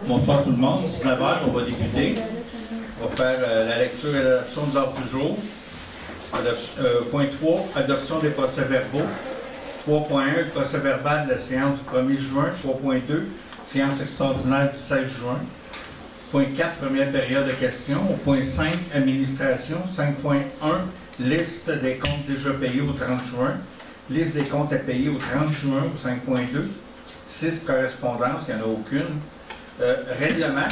Bonsoir tout le monde. 19 h, on va débuter. On va faire la lecture et l'adoption de l'ordre du jour. Point 3, adoption des procès-verbaux. 3.1, le procès-verbal de la séance du 1er juin. 3.2, séance extraordinaire du 16 juin. Point 4, première période de questions. Au point 5, administration. 5.1, liste des comptes déjà payés au 30 juin. Liste des comptes à payer au 30 juin au 5.2. 6, correspondance, il n'y en a aucune. Règlement.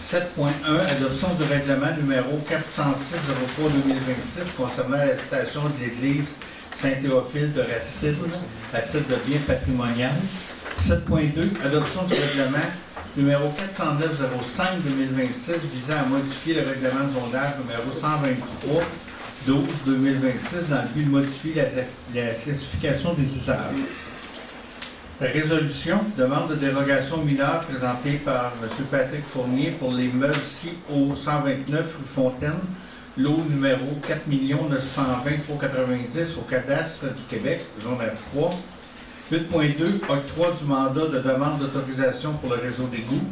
7.1, adoption du règlement numéro 406-03-2026 concernant la citation de l'Église Saint-Théophile de Racine à titre de bien patrimonial. 7.2, adoption du règlement numéro 409-05-2026 visant à modifier le règlement de zonage numéro 123-12-2026 dans le but de modifier la classification des usages. La résolution, demande de dérogation mineure présentée par M. Patrick Fournier pour les meubles ici au 129 rue Fontaine, lot numéro 4 920 390 au cadastre du Québec, zone F3. 8.2, octroi du mandat de demande d'autorisation pour le réseau d'égouts.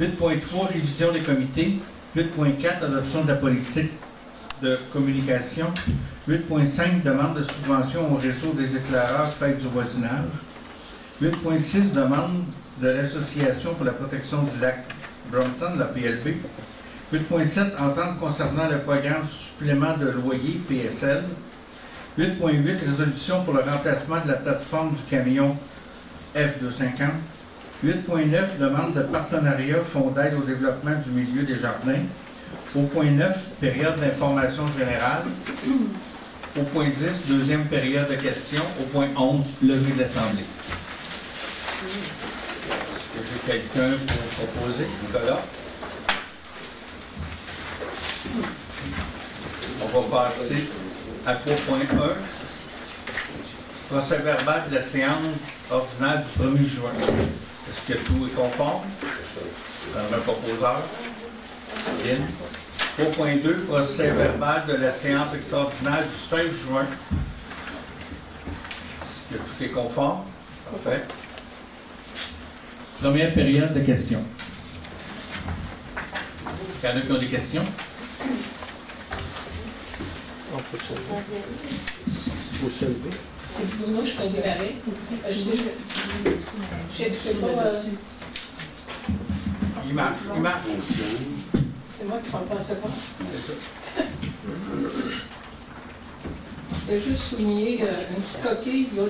8.3, révision des comités. 8.4, adoption de la politique de communication. 8.5, demande de subvention au réseau des éclaireurs Fête du voisinage. 8.6, demande de l'Association pour la protection du lac Brompton, la PLB. 8.7, entente concernant le programme supplément de loyer, PSL. 8.8, résolution pour le remplacement de la plateforme du camion F250. 8.9, demande de partenariat Fonds d'aide au développement du milieu des jardins. Au point 9, période d'information générale. Au point 10, deuxième période de questions. Au point 11, levée de l'Assemblée. Est-ce que j'ai quelqu'un pour proposer? Nicolas? On va passer à 3.1. Procès verbal de la séance ordinaire du 1er juin. Est-ce que tout est conforme? Dans un proposeur? Bien. 3.2, procès verbal de la séance extraordinaire du 16 juin. Est-ce que tout est conforme? Parfait. Première période de questions. Est-ce qu'il y en a qui ont des questions? C'est Bruno, je peux démarrer. Je sais pas. Il marche. C'est moi qui prends le pas. Je vais juste souligner une petite coquille là,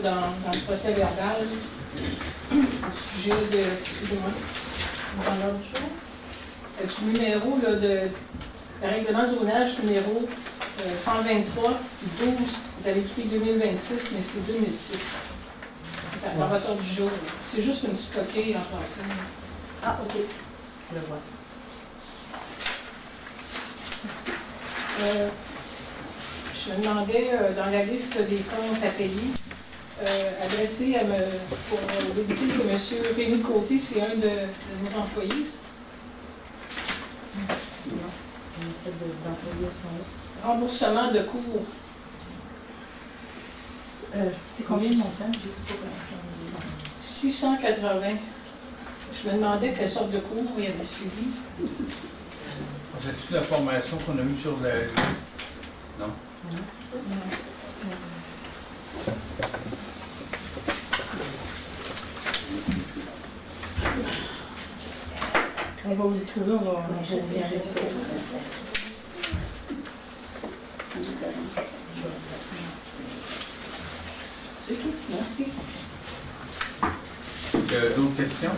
dans le procès verbal au sujet de. Excusez-moi. Dans l'ordre du jour. Du numéro là, de règlement zonage numéro 123, 12. Vous avez écrit 2026, mais c'est 2006. Dans votre ordre du jour. C'est juste une petite coquille en passant. Ah, OK. Je le vois. Je me demandais, dans la liste des comptes à payer, adressés pour l'édifice de M. Rémi Côté, c'est un de nos employés. Remboursement de cours. C'est combien de montants? Je ne sais pas comment 680. Je me demandais quelle sorte de cours il avait suivi. C'est-tu la formation qu'on a eue sur le... Non? On va vous le trouver, on va revenir avec ça. C'est tout. Merci. D'autres questions?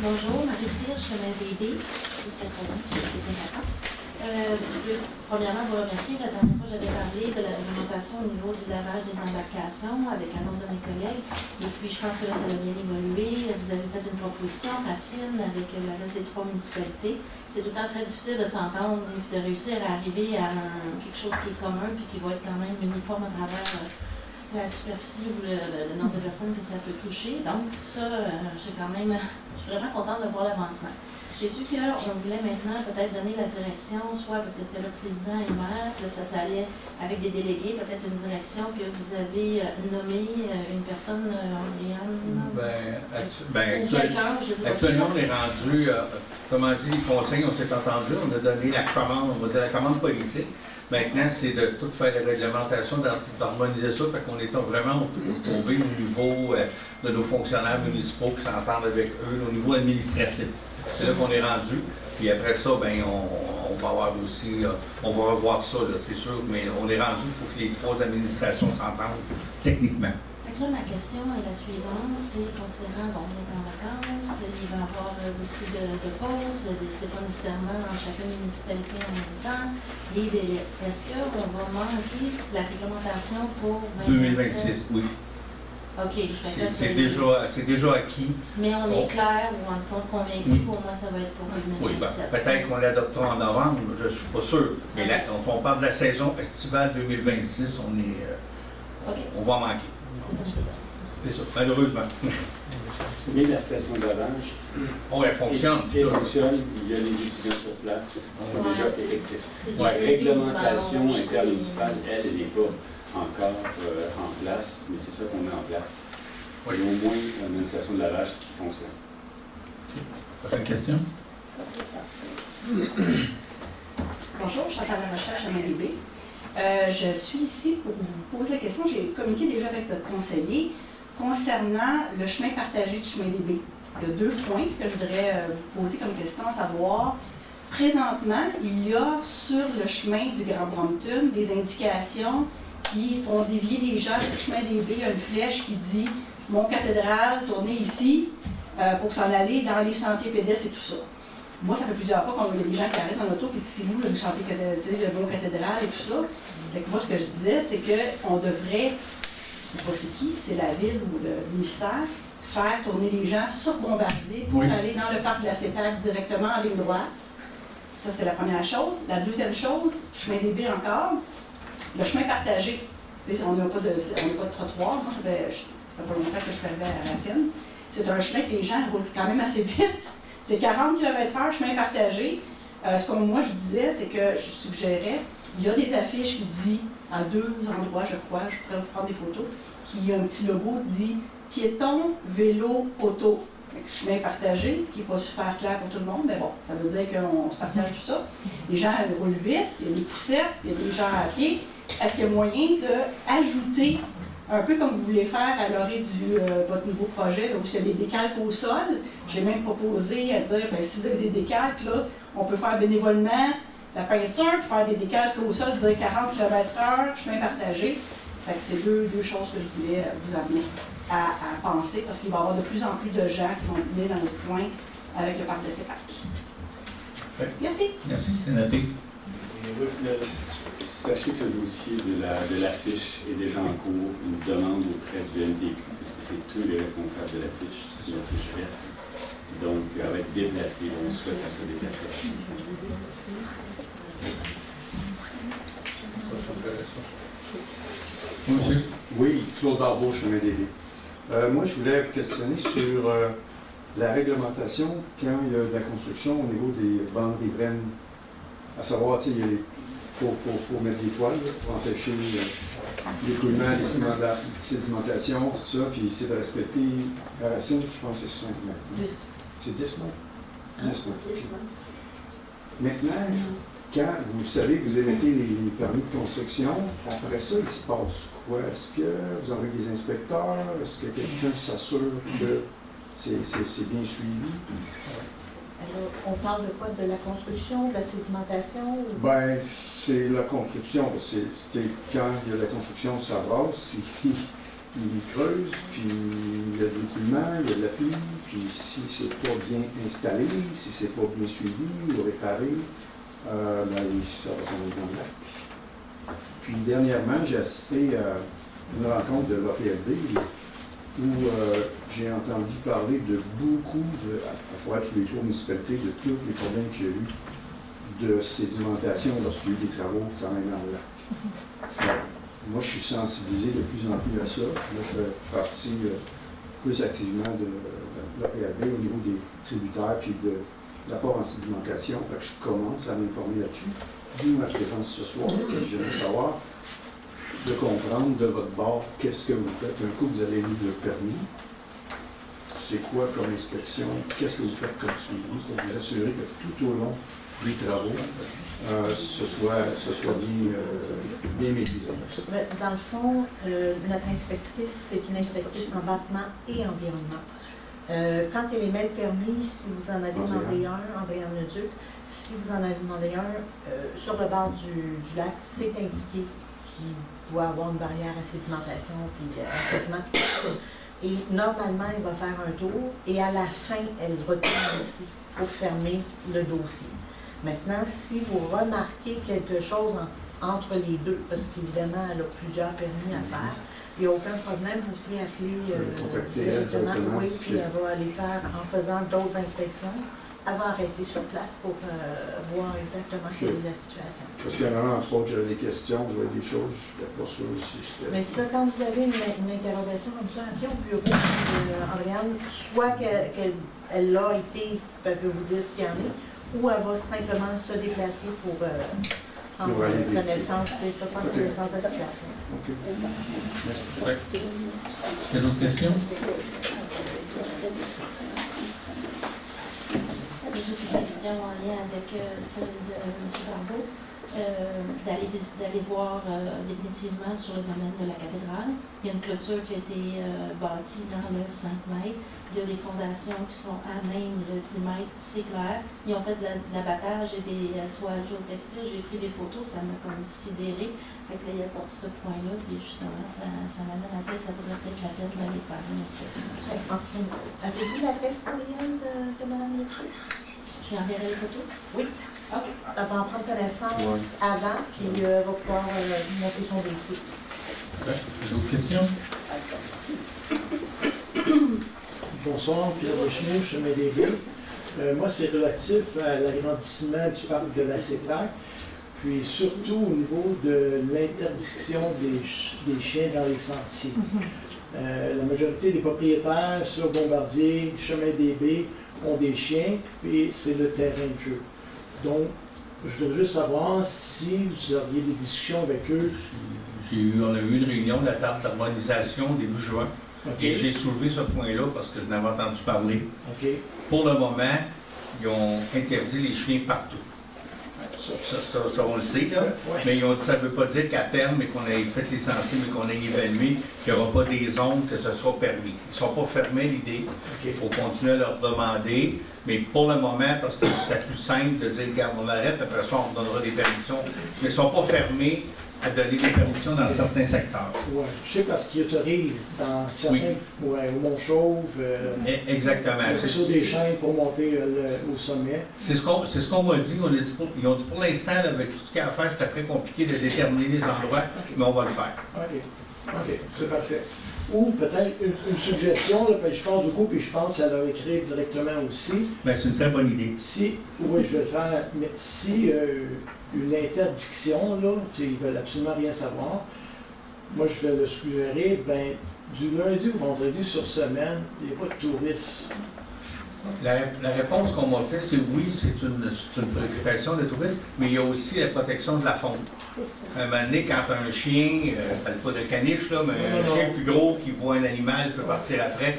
Bonjour, Marie-Cyr, chemin BD, 680, je suis d'accord. Je veux premièrement vous remercier. La dernière fois, j'avais parlé de la réglementation au niveau du lavage des embarcations avec un autre de mes collègues. Et puis, je pense que là, ça a bien évolué. Vous avez fait une proposition, Racine, avec le reste des 3 municipalités. C'est tout le temps très difficile de s'entendre et de réussir à arriver à quelque chose qui est commun puis qui va être quand même uniforme à travers la superficie ou le nombre de personnes que ça peut toucher. Donc, ça, je suis vraiment contente de voir l'avancement. J'ai su qu'on voulait maintenant peut-être donner la direction, soit parce que c'était le président et maire, là, ça allait avec des délégués, peut-être une direction, que vous avez nommé une personne, Andréane. Ou quelqu'un, je sais pas. Actuellement, on est rendu, comment dire, les conseils, on s'est entendu, on a donné la commande, on va dire la commande politique. Maintenant, c'est de tout faire la réglementation, d'harmoniser ça, fait qu'on est vraiment tombé au niveau de nos fonctionnaires municipaux qui s'entendent avec eux, au niveau administratif. C'est là qu'on est rendu. Puis après ça, ben, on va avoir aussi, on va revoir ça, c'est sûr, mais on est rendu, il faut que les trois administrations s'entendent techniquement. Donc là, ma question est la suivante, c'est considérant, bon, on est en vacances, il va y avoir beaucoup de pauses, c'est pas nécessairement dans chacune municipalité en même temps, les délais. Est-ce qu'on va manquer la réglementation pour 2026, oui. OK. C'est déjà acquis. Mais on est clair ou en compte convaincu pour moi, ça va être pour 2027. Oui, ben, peut-être qu'on l'adoptera en novembre, je ne suis pas sûr. Mais là, on parle de la saison estivale 2026, on va en manquer. C'est ça, malheureusement. Mais la station de lavage, Elle fonctionne. Elle fonctionne, il y a les étudiants sur place, c'est déjà effectif. La réglementation intermunicipale, elle n'est pas encore en place, mais c'est ça qu'on met en place. Oui. Et au moins, on a une station de lavage qui fonctionne. Prochaine question? Bonjour, Chantal Larochelle, MLB. Je suis ici pour vous poser la question. J'ai communiqué déjà avec votre conseiller concernant le chemin partagé du chemin des baies. Il y a 2 points que je voudrais vous poser comme question, à savoir, présentement, il y a sur le chemin du Grand Brompton des indications qui font dévier les gens sur le chemin des baies. Il y a une flèche qui dit « Mont-Cathédrale, tournez ici pour s'en aller dans les sentiers pédestres et tout ça ». Moi, ça fait plusieurs fois qu'on voit des gens qui arrivent dans l'auto et c'est où le chantier le Mont-Cathédrale et tout ça. Fait que moi, ce que je disais, c'est qu'on devrait, je ne sais pas c'est qui, c'est la ville ou le ministère, faire tourner les gens sur Bombardier pour aller dans le parc de la CEPAC directement en ligne droite. Ça, c'était la première chose. La deuxième chose, chemin des baies encore, le chemin partagé. On n'a pas de trottoir. Moi, ça fait pas longtemps que je suis arrivée à Racine. C'est un chemin que les gens roulent quand même assez vite. C'est 40 km/h, chemin partagé. Ce que moi je disais, c'est que je suggérais, il y a des affiches qui disent, à 2 endroits, je crois, je pourrais vous prendre des photos, qui a un petit logo qui dit piéton, vélo, auto. Chemin partagé, qui n'est pas super clair pour tout le monde, mais bon, ça veut dire qu'on se partage tout ça. Les gens roulent vite, il y a des poussettes, il y a des gens à pied. Est-ce qu'il y a moyen d'ajouter, un peu comme vous voulez faire à l'orée de votre nouveau projet, là, où il y a des décalques au sol? J'ai même proposé à dire, bien, si vous avez des décalques, là, on peut faire bénévolement la peinture, puis faire des décalques au sol, dire 40 km/h, chemin partagé. Fait que c'est deux choses que je voulais vous amener à penser, parce qu'il va y avoir de plus en plus de gens qui vont venir dans les coins avec le parc de CEPAC. Oui. Merci. Merci, c'est noté. Sachez que le dossier de l'affiche est déjà en cours, une demande auprès du MTQ, parce que c'est eux les responsables de l'affiche, c'est une affiche verte. Donc, elle va être déplacée, on souhaite qu'elle soit déplacée. Oui, Claude Barbeau, chemin des Baies. Moi, je voulais vous questionner sur la réglementation quand il y a de la construction au niveau des bandes riveraines. À savoir, il faut mettre des toiles pour empêcher l'écoulement, les sédimentations, tout ça, puis c'est de respecter la racine, je pense que c'est 5 mètres. 10. C'est 10 mètres? 10 mètres. Maintenant, quand vous savez que vous émettez les permis de construction, après ça, il se passe quoi? Est-ce que vous avez des inspecteurs? Est-ce que quelqu'un s'assure que c'est bien suivi? Alors, on parle de quoi? De la construction, de la sédimentation? Ou... Ben, c'est la construction. C'est quand il y a de la construction, ça brasse, il creuse, puis il y a de l'écoulement, il y a de la pluie, puis si c'est pas bien installé, si c'est pas bien suivi ou réparé, ça va s'en aller dans le lac. Puis dernièrement, j'ai assisté à une rencontre de l'APLD où j'ai entendu parler de beaucoup, à travers tous les tours municipalités, de tous les problèmes qu'il y a eu de sédimentation lorsqu'il y a eu des travaux qui s'en allaient dans le lac. Moi, je suis sensibilisé de plus en plus à ça. Là, je fais partie plus activement de l'APLD au niveau des tributaires puis rapport en sédimentation, fait que je commence à m'informer là-dessus. D'où ma présence ce soir. J'aimerais savoir, de comprendre de votre bord, qu'est-ce que vous faites. Un coup, vous avez mis le permis. C'est quoi comme inspection? Qu'est-ce que vous faites comme suivi pour vous assurer que tout au long des travaux, ce soit bien maîtrisé? Dans le fond, notre inspectrice, c'est une inspectrice en bâtiment et environnement. Quand elle émet le permis, si vous en avez demandé un, Andréane Leduc, si vous en avez demandé un, sur le bord du lac, c'est indiqué qu'il doit avoir une barrière à sédimentation, puis un sédiment. Et normalement, il va faire un tour, et à la fin, elle retourne aussi pour fermer le dossier. Maintenant, si vous remarquez quelque chose entre les deux, parce qu'évidemment, elle a plusieurs permis à faire, il n'y a aucun problème, vous pouvez appeler directement, oui, puis elle va aller faire, en faisant d'autres inspections, elle va arrêter sur place pour voir exactement quelle est la situation. Parce qu'il y en a, entre autres, j'avais des questions, je voyais des choses, je n'étais pas sûr si c'était... Mais ça, quand vous avez une interrogation comme ça, appelez au bureau, Andréane, soit qu'elle l'a été, elle peut vous dire ce qu'il y en a, ou elle va simplement se déplacer pour prendre connaissance, c'est ça, prendre connaissance de la situation. OK. Merci. Ouais. Quelle autre question? Juste une question en lien avec celle de M. Barbeau, d'aller voir définitivement sur le domaine de la cathédrale. Il y a une clôture qui a été bâtie dans le 5 mètres. Il y a des fondations qui sont à même le 10 mètres, c'est clair. Ils ont fait de l'abattage et des toiles géotextiles. J'ai pris des photos, ça m'a comme sidéré. Fait que là, il apporte ce point-là, puis justement, ça m'amène à dire que ça vaudrait peut-être la peine d'aller faire une inspection. Avez-vous l'adresse courriel de Mme Leduc? J'enverrai les photos? Oui. OK. Elle va en prendre connaissance avant, puis va pouvoir monter son dossier. D'autres questions? Bonsoir, Pierre Rocheneau, chemin des Villes. Moi, c'est relatif à l'agrandissement du parc de la CEPAC, puis surtout au niveau de l'interdiction des chiens dans les sentiers. La majorité des propriétaires sur Bombardier, chemin des Baies, ont des chiens, puis c'est le terrain de jeu. Donc, je voudrais juste savoir si vous auriez des discussions avec eux. On a eu une réunion de la table d'harmonisation début juin. Okay. Et j'ai soulevé ce point-là parce que je n'avais entendu parler. Okay. Pour le moment, ils ont interdit les chiens partout. Ça, on le sait, là. Ouais. Mais ils ont dit ça ne veut pas dire qu'à terme, mais qu'on ait fait les sentiers, mais qu'on ait évalué, qu'il n'y aura pas des zones que ce sera permis. Ils ne sont pas fermés, l'idée. Il faut continuer à leur demander. Mais pour le moment, parce que c'est plus simple de dire, regarde, on arrête, après ça, on donnera des permissions. Mais ils ne sont pas fermés à donner des permissions dans certains secteurs. Oui, je sais parce qu'ils autorisent dans certains, au Mont-Chauve, exactement. sur des chaînes pour monter au sommet. C'est ce qu'on m'a dit. Ils ont dit pour l'instant, avec tout ce qu'il y a à faire, c'était très compliqué de déterminer les endroits, mais on va le faire. OK, c'est parfait. Ou peut-être une suggestion, là, je pense beaucoup, puis je pense à leur écrire directement aussi. Bien, c'est une très bonne idée. Oui, je vais le faire, mais si une interdiction, là, ils ne veulent absolument rien savoir, moi je vais le suggérer, ben, du lundi au vendredi sur semaine, il n'y a pas de touristes. La réponse qu'on m'a faite, c'est oui, c'est une préoccupation des touristes, mais il y a aussi la protection de la faune. À un moment donné, quand un chien, pas de caniche, là, mais un chien plus gros qui voit un animal peut partir après,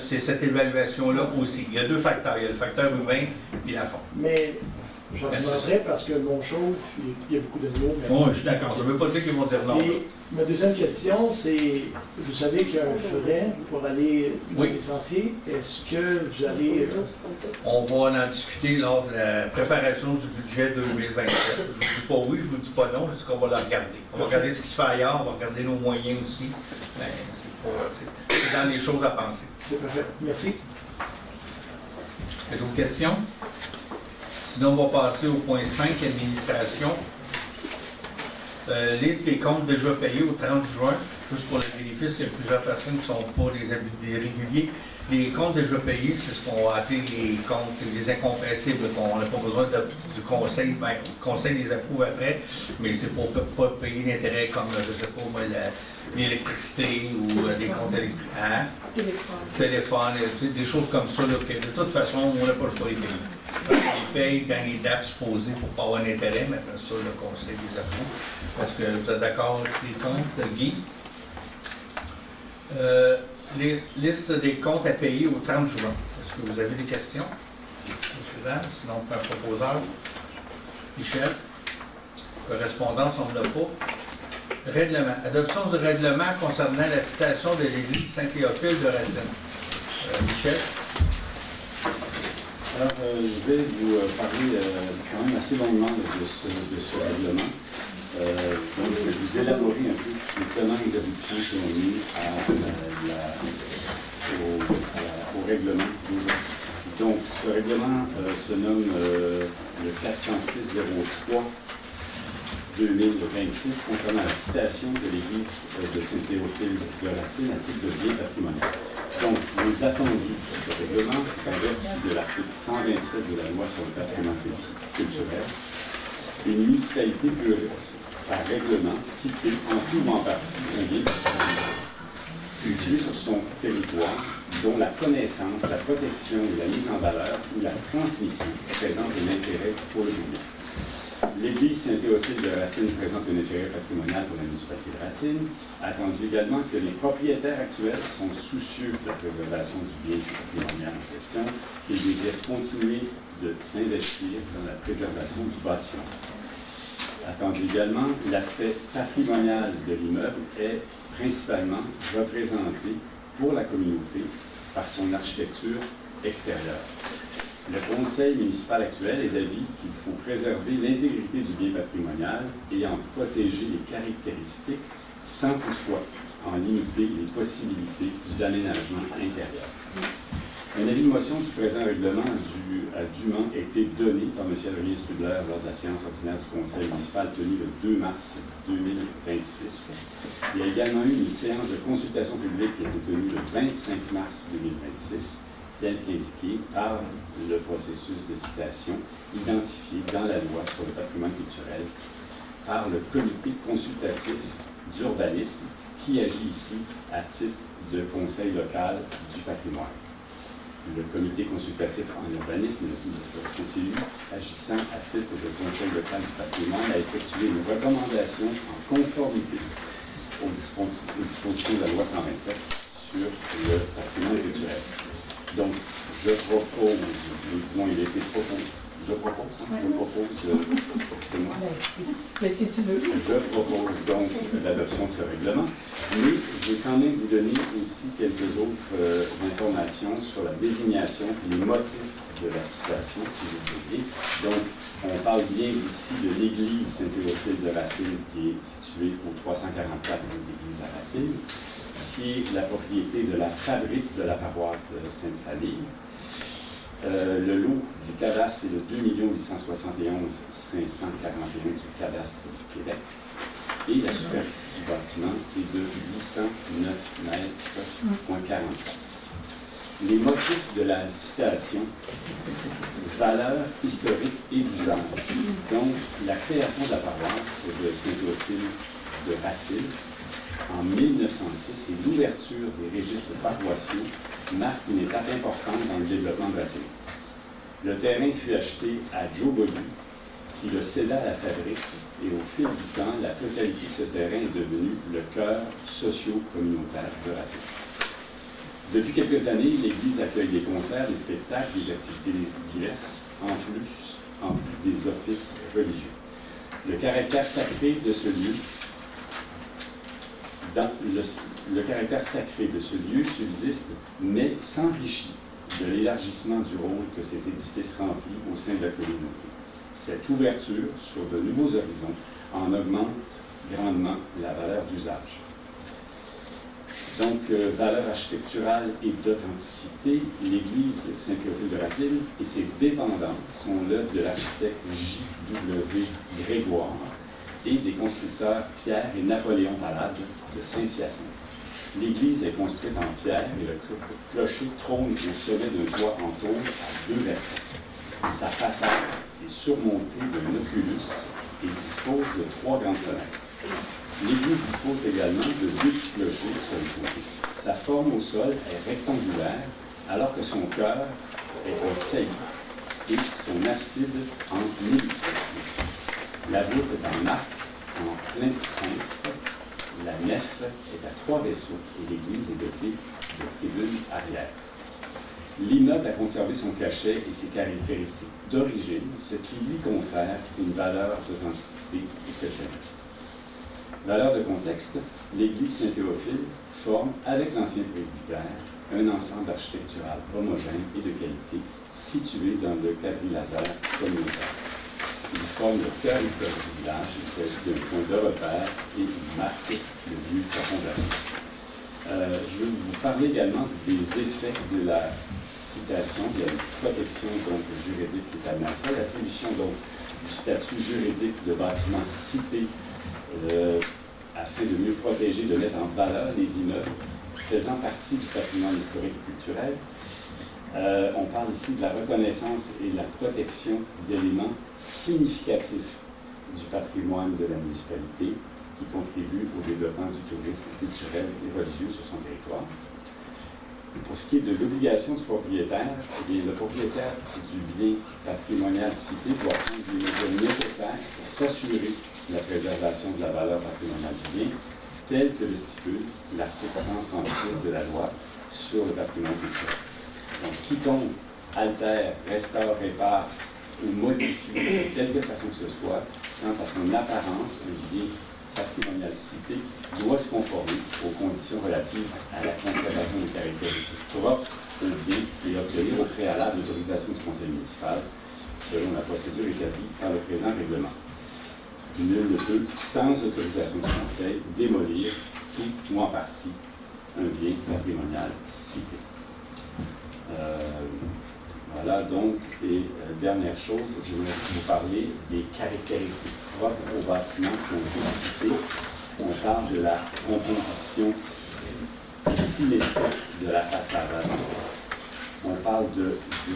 c'est cette évaluation-là aussi. Il y a deux facteurs, il y a le facteur humain et la faune. Mais j'en demanderais parce que mon chauve, il y a beaucoup d'animaux. Bon, je suis d'accord, ça ne veut pas dire qu'ils vont dire non. Et ma deuxième question, c'est, vous savez qu'il y a un frais pour aller dans les sentiers. Est-ce que vous allez... On va en discuter lors de la préparation du budget 2027. Je ne vous dis pas oui, je ne vous dis pas non, je dis qu'on va le regarder. On va regarder ce qui se fait ailleurs, on va regarder nos moyens aussi. Ben, c'est dans les choses à penser. C'est parfait. Merci. D'autres questions? Sinon, on va passer au point 5, administration. Liste des comptes déjà payés au 30 juin, juste pour le bénéfice, il y a plusieurs personnes qui ne sont pas des réguliers. Les comptes déjà payés, c'est ce qu'on va appeler les comptes, les incompressibles, qu'on n'a pas besoin du conseil. Ben, le conseil les approuve après, mais c'est pour ne pas payer d'intérêt comme, je ne sais pas, moi, l'électricité ou des comptes électriques, téléphone, des choses comme ça, là, que de toute façon, on n'a pas le choix de les payer. Parce qu'on les paye dans les dates supposées pour ne pas avoir d'intérêt, mais après ça, le conseil les approuve. Est-ce que vous êtes d'accord avec les comptes, Guy? Les listes des comptes à payer au 30 juin. Est-ce que vous avez des questions? Monsieur, sinon, on prend un proposeur. Michel? Correspondance, on ne l'a pas. Règlement. Adoption du règlement concernant la citation de l'Église Saint-Théophile de Racine. Michel? Alors, je vais vous parler quand même assez longuement de ce règlement. Donc, je vais vous élaborer un peu les tenants et les aboutissants qui ont mis au règlement d'aujourd'hui. Donc, ce règlement se nomme le 406-03 2026 concernant la citation de l'Église de Saint-Théophile de Racine à titre de bien patrimonial. Donc, les attendus de ce règlement, c'est qu'en vertu de l'article 127 de la loi sur le patrimoine culturel, une municipalité peut, par règlement, citer en tout ou en partie un bien patrimonial situé sur son territoire dont la connaissance, la protection et la mise en valeur ou la transmission présentent un intérêt pour le public. L'Église Saint-Théophile de Racine présente un intérêt patrimonial pour la municipalité de Racine, attendu également que les propriétaires actuels sont soucieux de la préservation du bien patrimonial en question et désirent continuer de s'investir dans la préservation du bâtiment. Attendu également, l'aspect patrimonial de l'immeuble est principalement représenté pour la communauté par son architecture extérieure. Le conseil municipal actuel est d'avis qu'il faut préserver l'intégrité du bien patrimonial et en protéger les caractéristiques sans toutefois en limiter les possibilités d'aménagement intérieur. Un avis de motion du présent règlement a dûment été donné par M. René Studler lors de la séance ordinaire du conseil municipal tenue le 2 mars 2026. Il y a également eu une séance de consultation publique qui a été tenue le 25 mars 2026, tel qu'indiqué par le processus de citation identifié dans la loi sur le patrimoine culturel par le comité consultatif d'urbanisme qui agit ici à titre de conseil local du patrimoine. Le comité consultatif en urbanisme, le CCU, agissant à titre de conseil local du patrimoine, a effectué une recommandation en conformité aux dispositions de la loi 127 sur le patrimoine culturel. Donc, je propose, disons, il a été proposé. Je propose, c'est moi. Si tu veux. Je propose donc l'adoption de ce règlement, mais je vais quand même vous donner aussi quelques autres informations sur la désignation et les motifs de la citation, si vous voulez. Donc, on parle bien ici de l'église Saint-Théophile de Racine qui est située au 344 de l'église à Racine, qui est la propriété de la fabrique de la paroisse de Sainte-Famille. Le lot du cadastre est de 2 871 541 du cadastre du Québec et la superficie du bâtiment est de 809 mètres. Les motifs de la citation, valeur historique et d'usage. Donc, la création de la paroisse de Saint-Théophile de Racine en 1906 et l'ouverture des registres paroissiaux marque une étape importante dans le développement de Racine. Le terrain fut acheté à Joe Bodu, qui le céda à la fabrique, et au fil du temps, la totalité de ce terrain est devenue le cœur socio-communautaire de Racine. Depuis quelques années, l'Église accueille des concerts, des spectacles, des activités diverses, en plus des offices religieux. Le caractère sacré de ce lieu le caractère sacré de ce lieu subsiste, mais s'enrichit de l'élargissement du rôle que cet édifice remplit au sein de la communauté. Cette ouverture sur de nouveaux horizons en augmente grandement la valeur d'usage. Donc, valeur architecturale et d'authenticité, l'église Saint-Théophile de Racine et ses dépendances sont l'œuvre de l'architecte J.W. Grégoire, et des constructeurs Pierre et Napoléon Valade de Saint-Hyacinthe. L'église est construite en pierre et le clocher trône au sommet d'un toit en tôle à 2 versants. Sa façade est surmontée d'un oculus et dispose de 3 grandes fenêtres. L'église dispose également de 2 petits clochers sur les côtés. Sa forme au sol est rectangulaire, alors que son cœur est en saillie et son abside en hémicycle. La voûte est en arc, en plein cintre. La nef est à 3 vaisseaux et l'église est dotée de tribunes arrière. L'immeuble a conservé son cachet et ses caractéristiques d'origine, ce qui lui confère une valeur d'authenticité exceptionnelle. Valeur de contexte, l'église Saint-Théophile forme, avec l'ancien presbytère, un ensemble architectural homogène et de qualité situé dans le quadrilatère communautaire. Il forme le cœur historique du village. Il s'agit d'un point de repère et il marque le lieu de sa fondation. Je vais vous parler également des effets de la citation. Il y a une protection donc, juridique qui est amenée à ça, l'attribution donc du statut juridique de bâtiment cité afin de mieux protéger, de mettre en valeur les immeubles faisant partie du patrimoine historique et culturel. On parle ici de la reconnaissance et de la protection d'éléments significatifs du patrimoine de la municipalité qui contribuent au développement du tourisme culturel et religieux sur son territoire. Et pour ce qui est de l'obligation du propriétaire, eh bien, le propriétaire du bien patrimonial cité doit prendre les mesures nécessaires pour s'assurer la préservation de la valeur patrimoniale du bien, tel que le stipule l'article 136 de la loi sur le patrimoine culturel. Donc, quiconque altère, restaure, répare ou modifie de quelque façon que ce soit, quant à son apparence, un bien patrimonial cité doit se conformer aux conditions relatives à la conservation des caractéristiques propres au bien et obtenir au préalable l'autorisation du conseil municipal selon la procédure établie par le présent règlement. Nul ne peut, sans autorisation du conseil, démolir tout ou en partie un bien patrimonial cité. Voilà donc, et dernière chose, je voulais vous parler des caractéristiques propres au bâtiment qui ont été citées. On parle de la composition symétrique de la façade avant. On parle du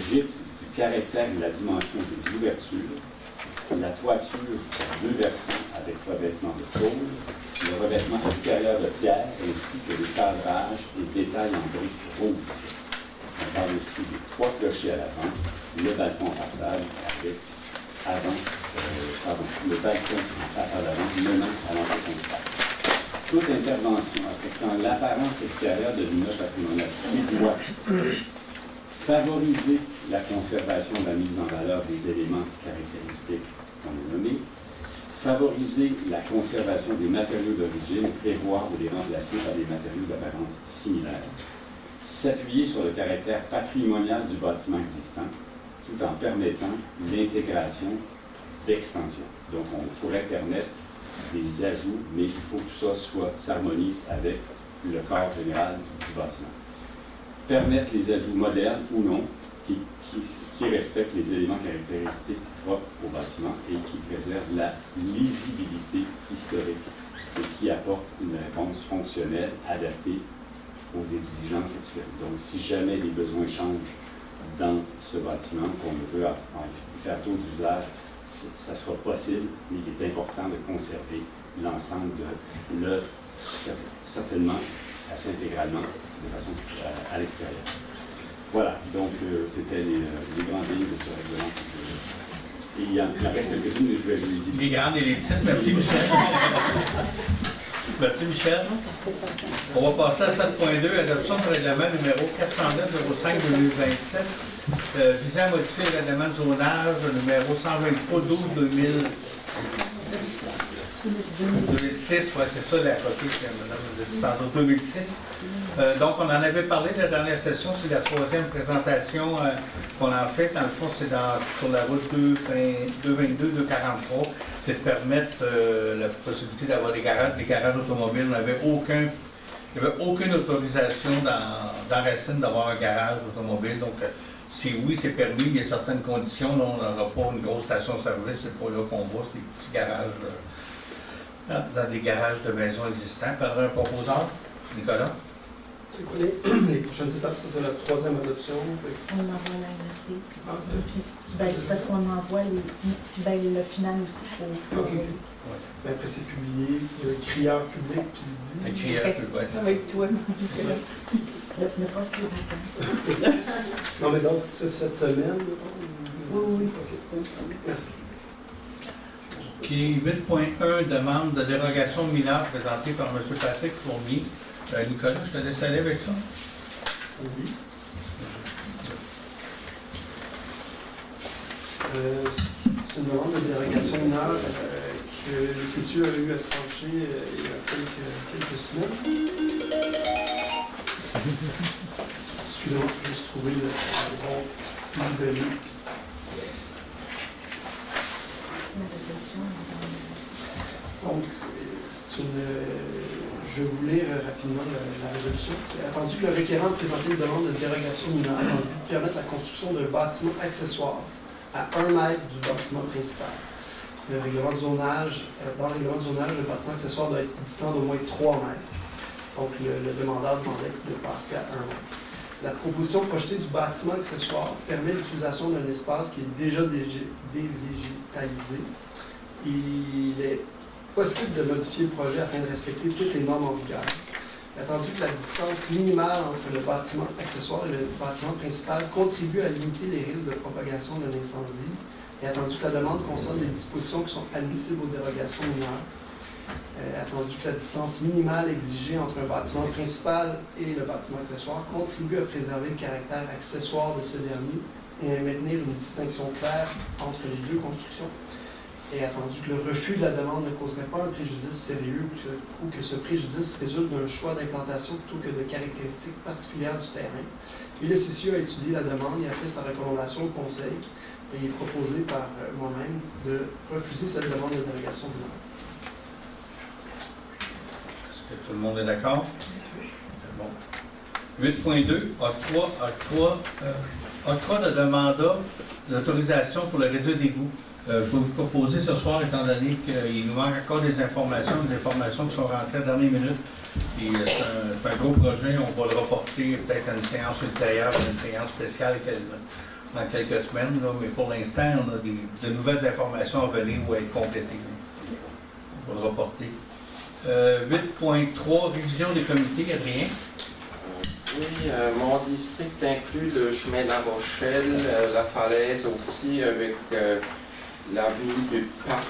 rythme, du caractère et de la dimension des ouvertures. La toiture a 2 versants avec revêtement de tôle, le revêtement extérieur de pierre ainsi que les cadrages et détails en briques rouges. On parle aussi des 3 clochers à l'avant, le balcon en façade avec le balcon en façade avant menant à l'entrée principale. Toute intervention affectant l'apparence extérieure de l'immeuble patrimonial doit favoriser la conservation et la mise en valeur des éléments caractéristiques qu'on a nommés, favoriser la conservation des matériaux d'origine, prévoir ou les remplacer par des matériaux d'apparence similaire, s'appuyer sur le caractère patrimonial du bâtiment existant, tout en permettant l'intégration d'extension. Donc, on pourrait permettre des ajouts, mais il faut que tout ça s'harmonise avec le corps général du bâtiment. Permettre les ajouts modernes ou non, qui respectent les éléments caractéristiques propres au bâtiment et qui préservent la lisibilité historique et qui apportent une réponse fonctionnelle adaptée aux exigences actuelles. Donc, si jamais les besoins changent dans ce bâtiment, qu'on veut faire taux d'usage, ça sera possible, mais il est important de conserver l'ensemble de l'œuvre, certainement assez intégralement, de façon à l'extérieur. Voilà, donc c'était les grandes lignes de ce règlement. Et il y en reste quelques-unes, mais je vais vous les dire. Les grandes et les petites, merci Michel. Merci Michel. On va passer à 7.2, adoption du règlement numéro 409-05-2026, visant à modifier le règlement de zonage numéro 123-12-2006. 2006, ouais, c'est ça la copie que Mme dit tantôt, 2006. Donc, on en avait parlé de la dernière session, c'est la 3e présentation qu'on a faite. Dans le fond, c'est sur la route 222-243. C'est de permettre la possibilité d'avoir des garages automobiles. Il n'y avait aucune autorisation dans Racine d'avoir un garage automobile. Donc, si oui, c'est permis, il y a certaines conditions. Là, on n'aura pas une grosse station-service, c'est pas là qu'on voit ces petits garages dans des garages de maisons existants. Par un proposeur, Nicolas. C'est quoi les prochaines étapes? Ça, c'est la 3e adoption. On envoie la NRC. Ben, c'est parce qu'on envoie le final aussi. OK. Ben, après, c'est publié. Il y a un crieur public qui le Un dit. crieur public. Avec toi, le poste est vacant. Non, mais donc, c'est cette semaine? Oui. OK. Merci. Qui 8.1, demande de dérogation mineure présentée par M. Patrick Fournier. Nicolas, je te laisse aller avec ça. Oui. C'est une demande de dérogation mineure que le CCU a eu à se pencher il y a quelques semaines. Excusez-moi, je vais juste trouver le bon libellé. Donc, c'est une. Je vais vous lire rapidement la résolution. C'est attendu que le requérant présente une demande de dérogation mineure en vue de permettre la construction d'un bâtiment accessoire à 1 mètre du bâtiment principal. Dans le règlement de zonage, le bâtiment accessoire doit être distant d'au moins 3 mètres. Donc, le demandeur demandait de passer à 1 mètre. La proposition projetée du bâtiment accessoire permet l'utilisation d'un espace qui est déjà dévégétalisé. Il est possible de modifier le projet afin de respecter toutes les normes en vigueur. Attendu que la distance minimale entre le bâtiment accessoire et le bâtiment principal contribue à limiter les risques de propagation d'un incendie, et attendu que la demande concerne des dispositions qui sont admissibles aux dérogations mineures, attendu que la distance minimale exigée entre un bâtiment principal et le bâtiment accessoire contribue à préserver le caractère accessoire de ce dernier et à maintenir une distinction claire entre les deux constructions, et attendu que le refus de la demande ne causerait pas un préjudice sérieux ou que ce préjudice résulte d'un choix d'implantation plutôt que de caractéristiques particulières du terrain. Et le CCU a étudié la demande et a fait sa recommandation au Conseil, et il est proposé par moi-même de refuser cette demande de dérogation mineure. Est-ce que tout le monde est d'accord? C'est bon. 8.2, octroi de mandat d'autorisation pour le réseau d'égout. Je vais vous proposer ce soir, étant donné qu'il nous manque encore des informations qui sont rentrées à la dernière minute. Et c'est un gros projet, on va le reporter peut-être à une séance ultérieure, à une séance spéciale dans quelques semaines. Là, mais pour l'instant, on a de nouvelles informations à venir ou à être complétées. On va le reporter. 8.3, révision des comités, Adrien. Oui, mon district inclut le chemin de la Rochelle, la falaise aussi, avec l'avenue du parc.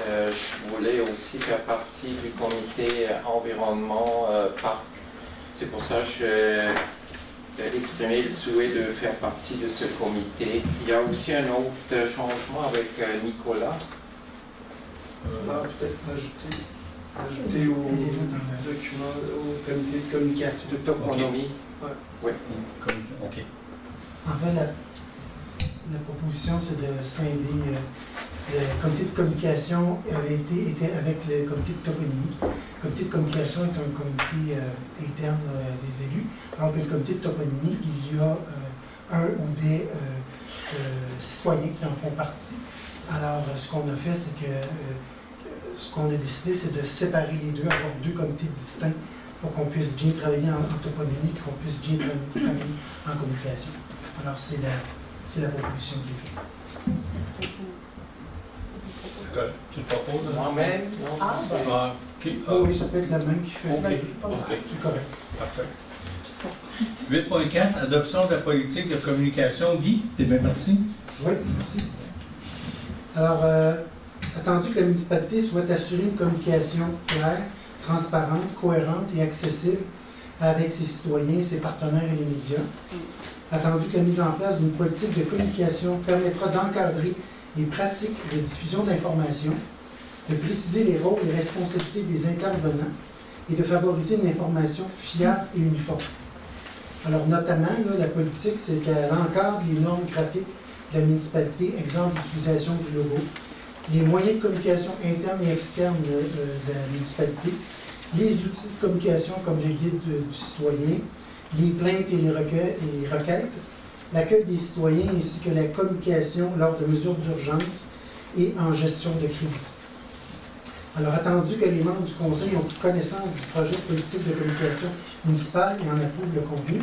Je voulais aussi faire partie du comité environnement parc. C'est pour ça que j'ai exprimé le souhait de faire partie de ce comité. Il y a aussi un autre changement avec Nicolas. Peut-être ajouter au document, au comité de communication. De toponymie. Oui. OK. En fait, la proposition, c'est de scinder. Le comité de communication était avec le comité de toponymie. Le comité de communication est un comité interne des élus, alors que le comité de toponymie, il y a un ou des citoyens qui en font partie. Alors, ce qu'on a fait, c'est que ce qu'on a décidé, c'est de séparer les deux, avoir deux comités distincts pour qu'on puisse bien travailler en toponymie et qu'on puisse bien travailler en communication. Alors, c'est la proposition qui est faite. Tu le proposes? Moi-même? OK. Oui, ça peut être la même qui fait. OK. C'est correct. Parfait. 8.4, adoption de la politique de communication. Guy, t'es bien parti? Oui, merci. Alors, attendu que la municipalité souhaite assurer une communication claire, transparente, cohérente et accessible avec ses citoyens, ses partenaires et les médias, attendu que la mise en place d'une politique de communication permettra d'encadrer les pratiques de diffusion d'informations, de préciser les rôles et responsabilités des intervenants et de favoriser une information fiable et uniforme. Alors, notamment, là, la politique, c'est qu'elle encadre les normes graphiques de la municipalité, exemple d'utilisation du logo, les moyens de communication internes et externes de la municipalité, les outils de communication comme les guides du citoyen, les plaintes et les requêtes, l'accueil des citoyens ainsi que la communication lors de mesures d'urgence et en gestion de crise. Alors, attendu que les membres du Conseil ont pris connaissance du projet de politique de communication municipale et en approuvent le contenu,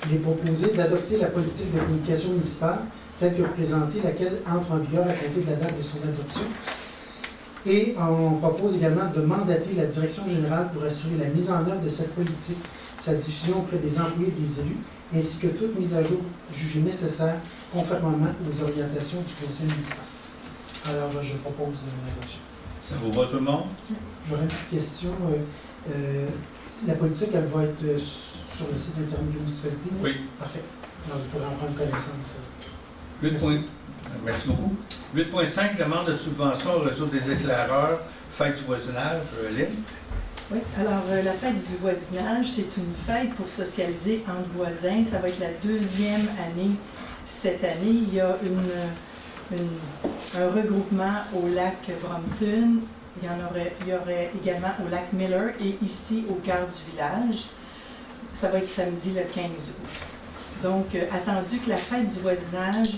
il est proposé d'adopter la politique de communication municipale telle que présentée, laquelle entre en vigueur à compter de la date de son adoption. Et on propose également de mandater la direction générale pour assurer la mise en œuvre de cette politique, sa diffusion auprès des employés et des élus, ainsi que toute mise à jour jugée nécessaire conformément aux orientations du Conseil municipal. Alors, je propose l'adoption. Ça vous va tout le monde? J'aurais une petite question. La politique, elle va être sur le site internet de la municipalité? Oui. Parfait. Alors, vous pourrez en prendre connaissance. 8. Merci beaucoup. 8.5, demande de subvention au réseau des éclaireurs, fête du voisinage. Lynn? Oui, alors la fête du voisinage, c'est une fête pour socialiser entre voisins. Ça va être la 2e année cette année. Il y a un regroupement au lac Brompton. Il y aurait également au lac Miller et ici au cœur du village. Ça va être samedi le 15 août. Donc, attendu que la fête du voisinage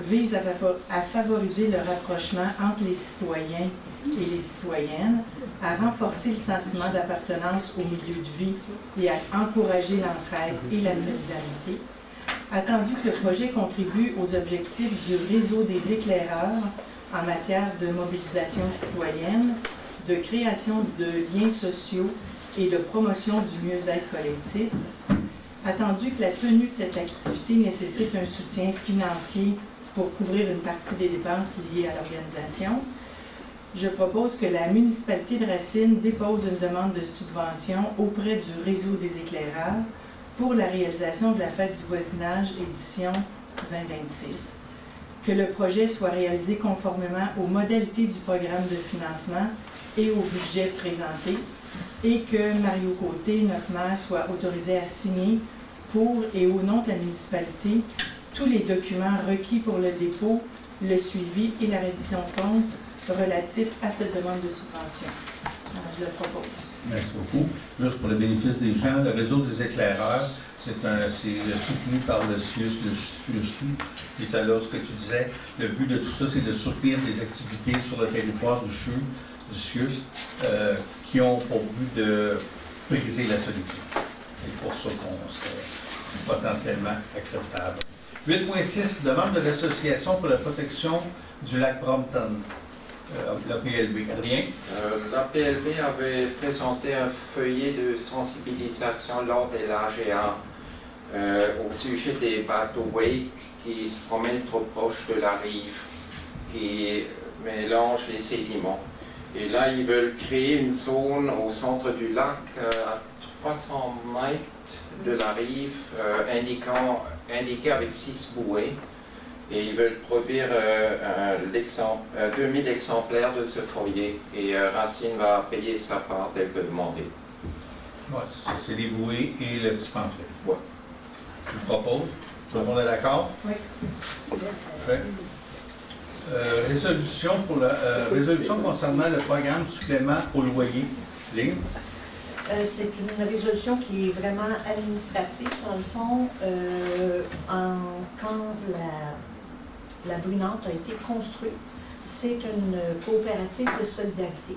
vise à favoriser le rapprochement entre les citoyens et les citoyennes, à renforcer le sentiment d'appartenance au milieu de vie et à encourager l'entraide et la solidarité. Attendu que le projet contribue aux objectifs du réseau des éclaireurs en matière de mobilisation citoyenne, de création de liens sociaux et de promotion du mieux-être collectif. Attendu que la tenue de cette activité nécessite un soutien financier pour couvrir une partie des dépenses liées à l'organisation, je propose que la municipalité de Racine dépose une demande de subvention auprès du réseau des éclaireurs pour la réalisation de la fête du voisinage édition 2026. Que le projet soit réalisé conformément aux modalités du programme de financement et au budget présenté et que Mario Côté, notre maire, soit autorisé à signer pour et au nom de la municipalité tous les documents requis pour le dépôt, le suivi et la reddition de compte relatifs à cette demande de subvention. Alors, je le propose. Merci beaucoup. Juste pour le bénéfice des gens, le réseau des éclaireurs, c'est soutenu par le CIUS, puis ça là, ce que tu disais, le but de tout ça, c'est de soutenir des activités sur le territoire du CIUS qui ont pour but de briser la solitude. C'est pour ça qu'on serait potentiellement acceptable. 8.6, demande de l'association pour la protection du lac Brompton. La PLB. Adrien? La PLB avait présenté un feuillet de sensibilisation lors de l'AGA au sujet des bateaux wake qui se promènent trop proche de la rive, qui mélangent les sédiments. Et là, ils veulent créer une zone au centre du lac, à 300 mètres de la rive, indiquée avec 6 bouées. Et ils veulent produire 2000 exemplaires de ce feuillet. Et Racine va payer sa part tel que demandé. Oui, c'est les bouées et le petit pamphlet. Oui. Tu le proposes? Tout le monde est d'accord? Oui. Parfait. Résolution concernant le programme supplément au loyer. Ligne? C'est une résolution qui est vraiment administrative. Dans le fond, quand la brunante a été construite, c'est une coopérative de solidarité.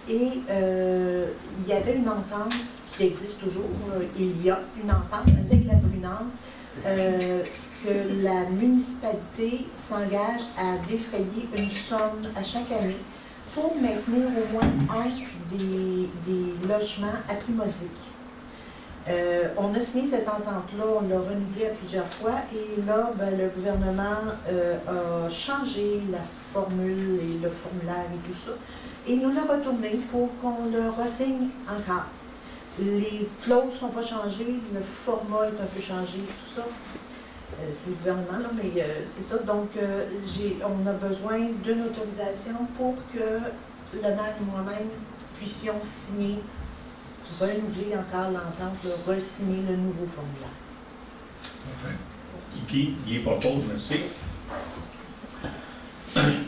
Et il y avait une entente qui existe toujours. Il y a une entente avec la brunante que la municipalité s'engage à défrayer une somme à chaque année pour maintenir au moins des logements à prix modique. On a signé cette entente-là, on l'a renouvelée à plusieurs fois et là, le gouvernement a changé la formule et le formulaire et tout ça et nous l'a retourné pour qu'on le ressigne encore. Les clauses ne sont pas changées, le format est un peu changé, tout ça. C'est le gouvernement, là, mais c'est ça. Donc, on a besoin d'une autorisation pour que le maire et moi-même puissions signer, renouveler encore l'entente, re-signer le nouveau formulaire. Qui propose, merci.